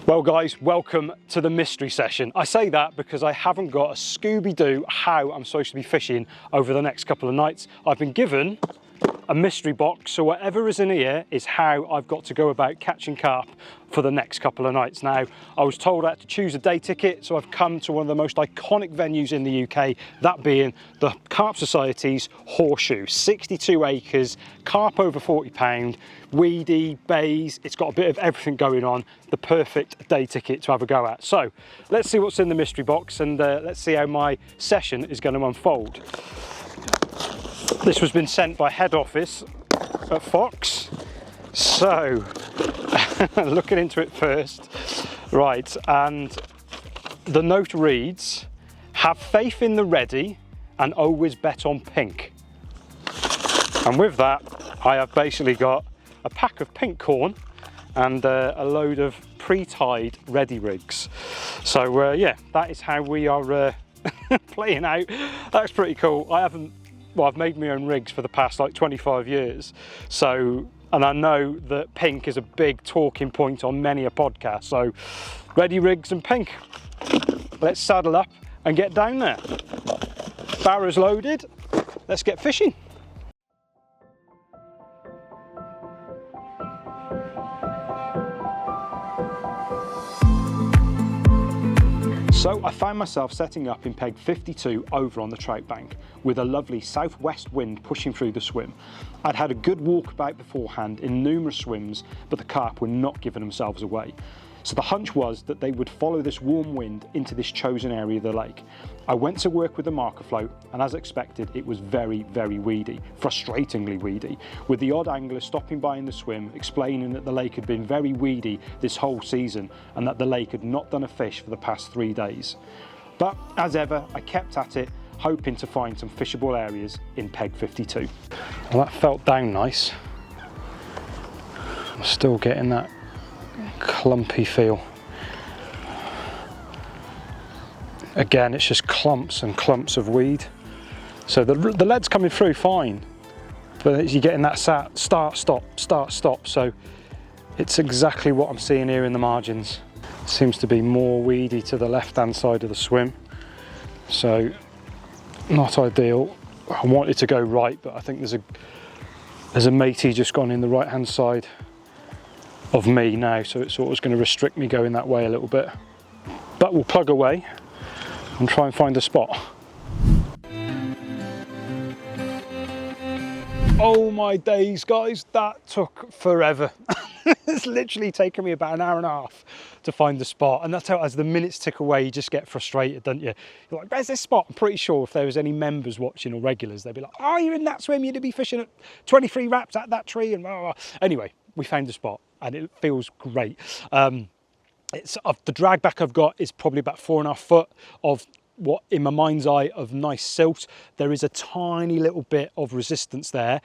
Well guys, welcome to the mystery session. I say that because I haven't got a Scooby-Doo how I'm supposed to be fishing over the next couple of nights. I've been given a mystery box, so whatever is in here is how I've got to go about catching carp for the next couple of nights. Now, I was told I had to choose a day ticket, so I've come to one of the most iconic venues in the UK, that being the Carp Society's Horseshoe. 62 acres, carp over £40, weedy, bays, it's got a bit of everything going on, the perfect day ticket to have a go at. So, let's see what's in the mystery box and let's see how my session is going to unfold. This was been sent by head office at Fox, so looking into it first, right, and the note reads, have faith in the ready and always bet on pink. And with that, I have basically got a pack of pink corn and a load of pre-tied ready rigs. So yeah, that is how we are playing out. That's pretty cool. I've made my own rigs for the past like 25 years. So, and I know that pink is a big talking point on many a podcast. So ready rigs and pink. Let's saddle up and get down there. Barrows loaded. Let's get fishing. So I found myself setting up in peg 52 over on the trout bank with a lovely southwest wind pushing through the swim. I'd had a good walkabout beforehand in numerous swims, but the carp were not giving themselves away. So the hunch was that they would follow this warm wind into this chosen area of the lake. I went to work with the marker float, and as expected, it was very, very weedy, frustratingly weedy, with the odd angler stopping by in the swim, explaining that the lake had been very weedy this whole season, and that the lake had not done a fish for the past 3 days. But as ever, I kept at it, hoping to find some fishable areas in peg 52. Well, that felt down nice. I'm still getting that clumpy feel. Again, it's just clumps and clumps of weed. So the lead's coming through fine, but you're getting that start, stop. So it's exactly what I'm seeing here in the margins. Seems to be more weedy to the left-hand side of the swim. So not ideal. I wanted to go right, but I think there's a matey just gone in the right-hand side of me now, so it's sort of going to restrict me going that way a little bit. But we'll plug away and try and find a spot. Oh my days, guys, that took forever. It's literally taken me about an hour and a half to find the spot, and that's how, as the minutes tick away, you just get frustrated, don't you? You're like, where's this spot? I'm pretty sure if there was any members watching or regulars, they'd be like, oh, you're in that swim, you'd be fishing at 23 wraps at that tree, and blah, blah, blah. Anyway, we found the spot and it feels great. The drag back I've got is probably about 4.5 foot of what in my mind's eye of nice silt. There is a tiny little bit of resistance there,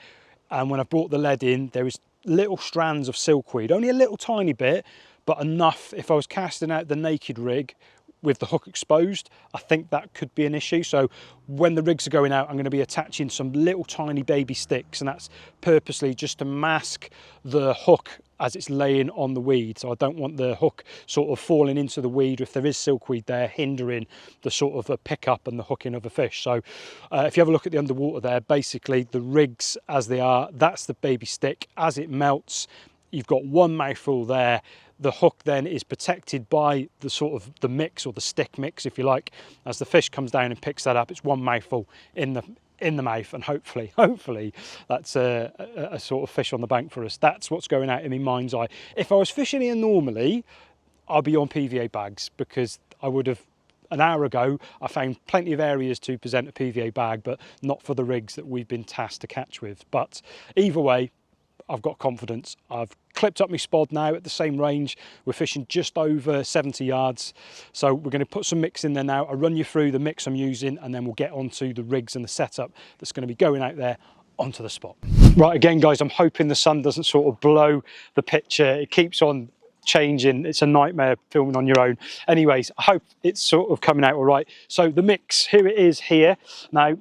and when I brought the lead in, there is little strands of silkweed, only a little tiny bit, but enough. If I was casting out the naked rig with the hook exposed, I think that could be an issue. So when the rigs are going out, I'm going to be attaching some little tiny baby sticks, and that's purposely just to mask the hook as it's laying on the weed. So I don't want the hook sort of falling into the weed if there is silkweed there, hindering the sort of a pickup and the hooking of a fish. So if you have a look at the underwater there, basically the rigs as they are, that's the baby stick. As it melts, you've got one mouthful there. The hook then is protected by the sort of the mix, or the stick mix, if you like. As the fish comes down and picks that up, it's one mouthful in the mouth, and hopefully that's a sort of fish on the bank for us. That's what's going out in my mind's eye. If I was fishing here normally, I'll be on PVA bags, because I would have, an hour ago, I found plenty of areas to present a PVA bag, but not for the rigs that we've been tasked to catch with. But either way, I've got confidence. I've clipped up my spod now at the same range. We're fishing just over 70 yards. So we're going to put some mix in there now. I'll run you through the mix I'm using, and then we'll get onto the rigs and the setup that's going to be going out there onto the spot. Right, again, guys, I'm hoping the sun doesn't sort of blow the picture. It keeps on changing. It's a nightmare filming on your own. Anyways, I hope it's sort of coming out all right. So the mix, here it is here. Now,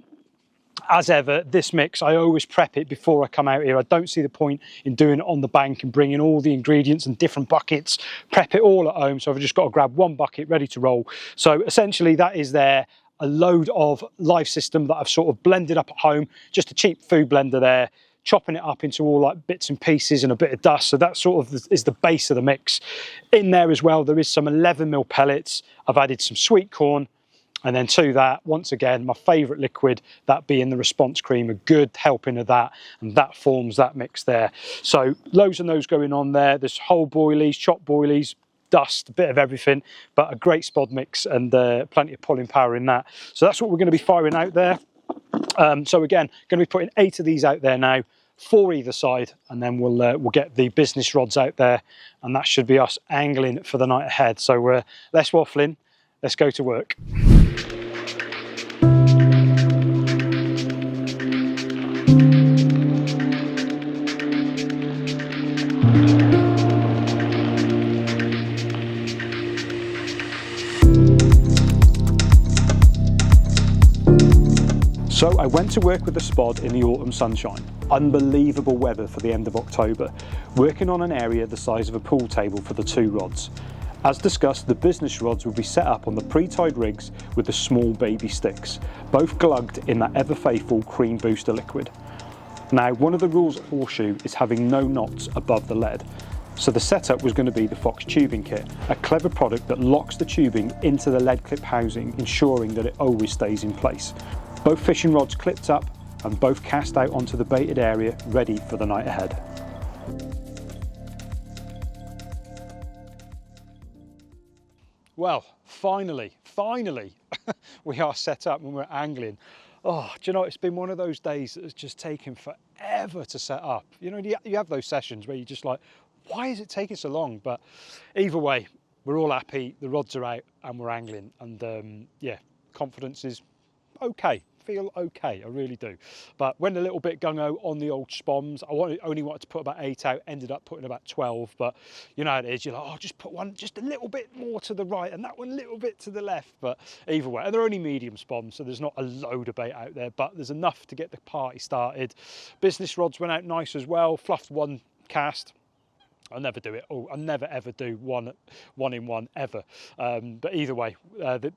As ever, this mix, I always prep it before I come out here. I don't see the point in doing it on the bank and bringing all the ingredients and different buckets, prep it all at home. So I've just got to grab one bucket ready to roll. So essentially that is there, a load of live system that I've sort of blended up at home, just a cheap food blender there, chopping it up into all like bits and pieces and a bit of dust. So that sort of is the base of the mix. In there as well, there is some 11mm pellets. I've added some sweet corn. And then to that, once again, my favourite liquid, that being the response cream, a good helping of that, and that forms that mix there. So loads of those going on there. There's whole boilies, chopped boilies, dust, a bit of everything, but a great spod mix and plenty of pulling power in that. So that's what we're going to be firing out there. So again, going to be putting 8 of these out there now, 4 either side, and then we'll get the business rods out there, and that should be us angling for the night ahead. So less waffling, let's go to work. So I went to work with the spod in the autumn sunshine. Unbelievable weather for the end of October, working on an area the size of a pool table for the 2 rods. As discussed, the business rods will be set up on the pre-tied rigs with the small baby sticks, both glugged in that ever-faithful cream booster liquid. Now, one of the rules at Horseshoe is having no knots above the lead. So the setup was going to be the Fox tubing kit, a clever product that locks the tubing into the lead clip housing, ensuring that it always stays in place. Both fishing rods clipped up and both cast out onto the baited area, ready for the night ahead. Well, finally, we are set up and we're angling. Oh, do you know, it's been one of those days that has just taken forever to set up. You know, you have those sessions where you're just like, why is it taking so long? But either way, we're all happy, the rods are out and we're angling. And yeah, confidence is okay. Feel okay, I really do. But went a little bit gung-ho on the old spoms. I only wanted to put about 8 out, ended up putting about 12, but you know how it is, you're like, oh, just put one just a little bit more to the right and that one a little bit to the left. But either way, and they're only medium spoms, so there's not a load of bait out there, but there's enough to get the party started. Business rods went out nice as well, fluffed one cast. I'll never do it. Oh, I'll never ever do one in one ever. But either way,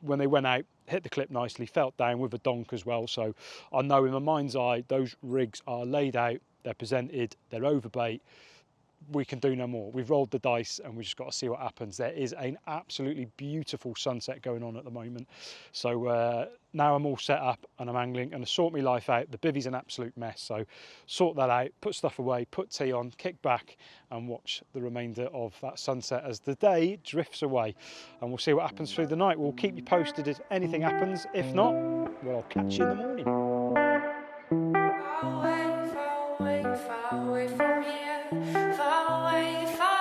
when they went out, hit the clip nicely, felt down with a donk as well. So I know in my mind's eye, those rigs are laid out, they're presented, they're overbait. We can do no more. We've rolled the dice and we've just got to see what happens. There is an absolutely beautiful sunset going on at the moment. So now I'm all set up and I'm angling, going to sort my life out. The bivvy's an absolute mess, so sort that out, put stuff away, put tea on, kick back and watch the remainder of that sunset as the day drifts away. And we'll see what happens through the night. We'll keep you posted if anything happens. If not, well, I'll catch you in the morning. Far away from here. Far away from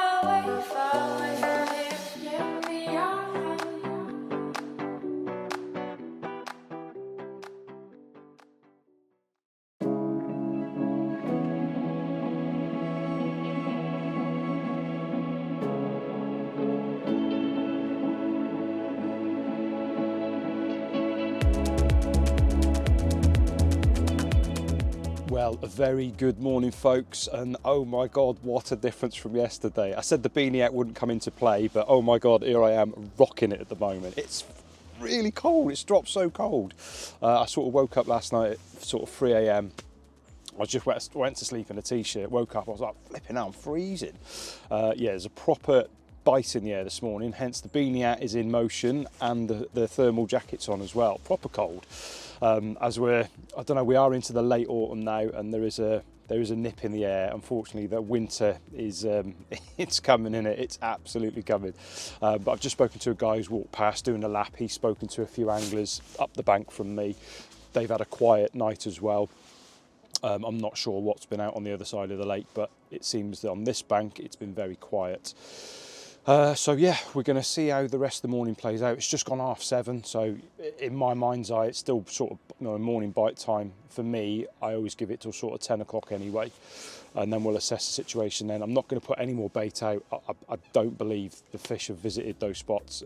here. Yeah, we are. Well, a very good morning, folks, and oh my God, what a difference from yesterday. I said the beanie hat wouldn't come into play, but oh my God, here I am rocking it at the moment. It's really cold, it's dropped so cold. I sort of woke up last night at sort of 3 AM. I just went to sleep in a t-shirt, woke up, I was like, flipping out, I'm freezing. Yeah, there's a proper bite in the air this morning, hence the beanie hat is in motion and the thermal jacket's on as well, proper cold. As I don't know, we are into the late autumn now and there is a nip in the air. Unfortunately, the winter is it's coming in it, it's absolutely coming. But I've just spoken to a guy who's walked past doing a lap. He's spoken to a few anglers up the bank from me. They've had a quiet night as well. I'm not sure what's been out on the other side of the lake, but it seems that on this bank it's been very quiet. So yeah, we're going to see how the rest of the morning plays out. It's just gone 7:30, so in my mind's eye, it's still sort of morning bite time. For me, I always give it till sort of 10 o'clock anyway. and then we'll assess the situation then. I'm not going to put any more bait out. I don't believe the fish have visited those spots.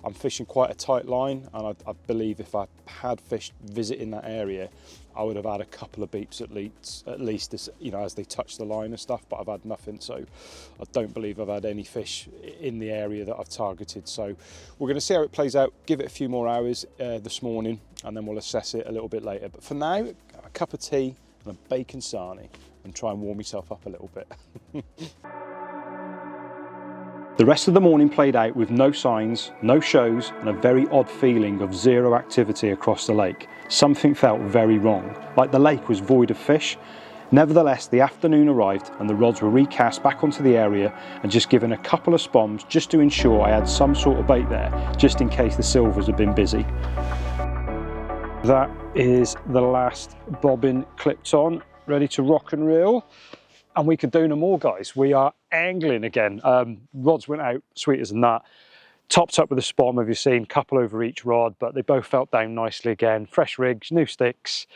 I'm fishing quite a tight line, and I believe if I had fish visiting that area, I would have had a couple of beeps at least as, you know, as they touch the line and stuff, but I've had nothing, so I don't believe I've had any fish in the area that I've targeted. So we're going to see how it plays out, give it a few more hours this morning, and then we'll assess it a little bit later. But for now, a cup of tea and a bacon sarnie, and try and warm myself up a little bit. The rest of the morning played out with no signs, no shows, and a very odd feeling of zero activity across the lake. Something felt very wrong, like the lake was void of fish. Nevertheless, the afternoon arrived and the rods were recast back onto the area and just given a couple of spoms just to ensure I had some sort of bait there, just in case the silvers had been busy. That is the last bobbin clipped on, ready to rock and reel. And we could do no more, guys. We are angling again. Rods went out, sweet as that. Topped up with a spom, as you've seen, couple over each rod, but they both felt down nicely again. Fresh rigs, new sticks.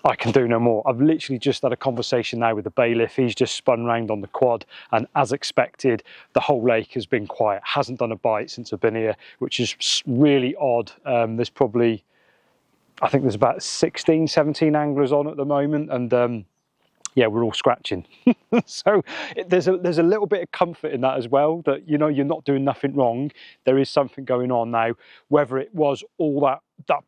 I can do no more. I've literally just had a conversation now with the bailiff. He's just spun round on the quad, and as expected, the whole lake has been quiet. Hasn't done a bite since I've been here, which is really odd. There's probably, I think there's about 16, 17 anglers on at the moment, and yeah, we're all scratching. So there's a little bit of comfort in that as well, that, you know, you're not doing nothing wrong. There is something going on now. Whether it was all that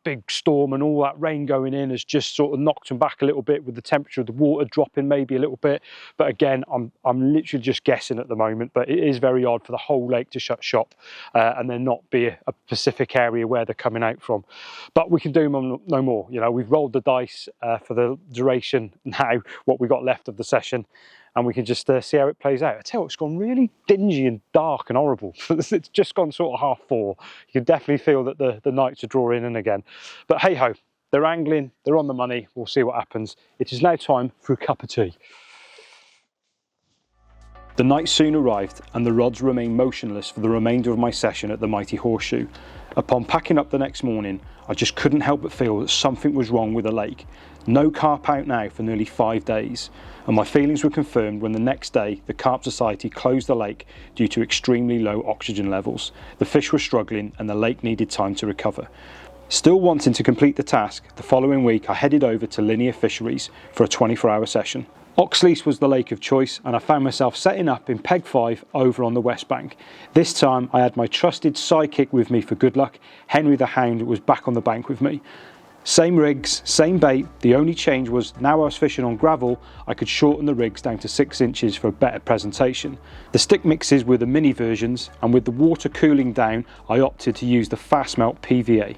big storm and all that rain going in has just sort of knocked them back a little bit, with the temperature of the water dropping maybe a little bit. But again, I'm literally just guessing at the moment, but it is very odd for the whole lake to shut shop and there not be a specific area where they're coming out from. But we can do no more. You know, we've rolled the dice for the duration now, what we got left of the session, and we can just see how it plays out. I tell you, it's gone really dingy and dark and horrible. It's just gone sort of 4:30. You can definitely feel that the nights are drawing in again. But hey ho, they're angling, they're on the money. We'll see what happens. It is now time for a cup of tea. The night soon arrived, and the rods remained motionless for the remainder of my session at the mighty Horseshoe. Upon packing up the next morning, I just couldn't help but feel that something was wrong with the lake. No carp out now for nearly 5 days, and my feelings were confirmed when the next day the Carp Society closed the lake due to extremely low oxygen levels. The fish were struggling and the lake needed time to recover. Still wanting to complete the task, the following week I headed over to Linear Fisheries for a 24-hour session. Oxlease was the lake of choice, and I found myself setting up in Peg 5 over on the west bank. This time I had my trusted sidekick with me for good luck. Henry the Hound was back on the bank with me. Same rigs, same bait. The only change was now I was fishing on gravel, I could shorten the rigs down to 6 inches for a better presentation. The stick mixes were the mini versions, and with the water cooling down I opted to use the fast melt PVA.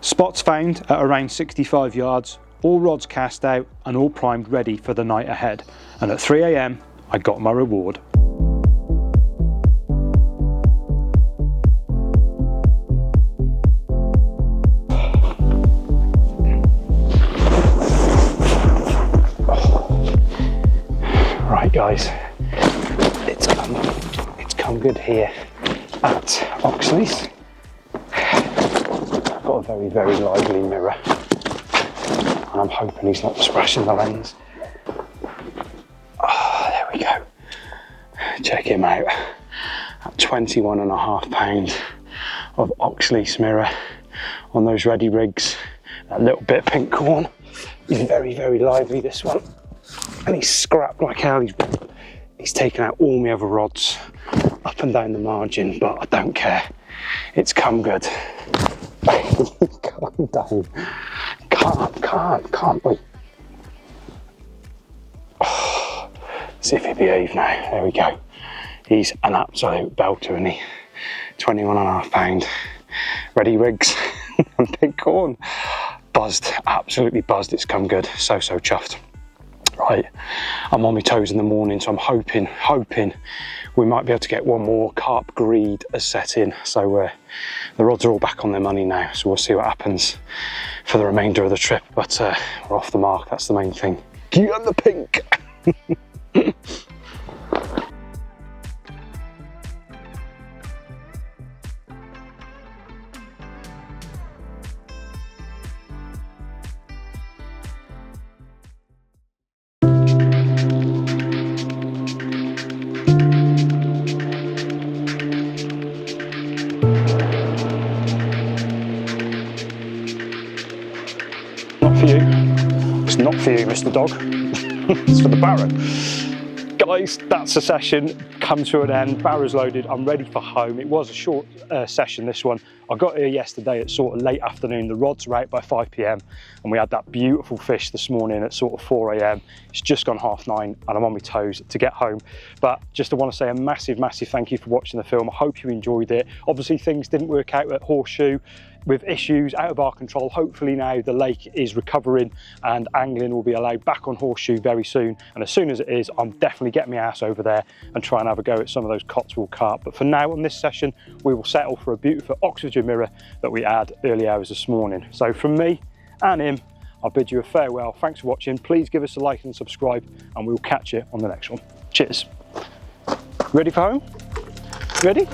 Spots found at around 65 yards, all rods cast out and all primed ready for the night ahead. And at 3 AM I got my reward. Right guys, it's come good here at Oxlease. I've got a very, very lively mirror, and I'm hoping he's not splashing the lens. Oh, there we go. Check him out. At 21.5 pounds of Oxlease mirror on those ready rigs. A little bit of pink corn. He's very, very lively, this one. And he's scrapped like hell. He's taken out all my other rods up and down the margin, but I don't care. It's come good. Calm down. Can't wait. Oh, see if he behaves now. There we go. He's an absolute belter, isn't he? 21.5 pound ready rigs and big corn. Buzzed, absolutely buzzed. It's come good. So chuffed. Right, I'm on my toes in the morning, so I'm hoping we might be able to get one more carp greed as set in. So the rods are all back on their money now, so we'll see what happens for the remainder of the trip. But we're off the mark, that's the main thing. Get on the pink! for you, Mr. Dog. It's for the barrow. Guys, that's the session come to an end. Barrow's loaded, I'm ready for home. It was a short session, this one. I got here yesterday at sort of late afternoon. The rods were out by 5 p.m. and we had that beautiful fish this morning at sort of 4 a.m. It's just gone 9:30 and I'm on my toes to get home. But just I want to say a massive, massive thank you for watching the film. I hope you enjoyed it. Obviously things didn't work out at Horseshoe with issues out of our control. Hopefully now the lake is recovering and angling will be allowed back on Horseshoe very soon. And as soon as it is, I'm definitely getting my ass over there and try and have a go at some of those Cotswold carp. But for now on this session, we will settle for a beautiful oxygen mirror that we had early hours this morning. So from me and him, I'll bid you a farewell. Thanks for watching. Please give us a like and subscribe and we'll catch you on the next one. Cheers. Ready for home? Ready?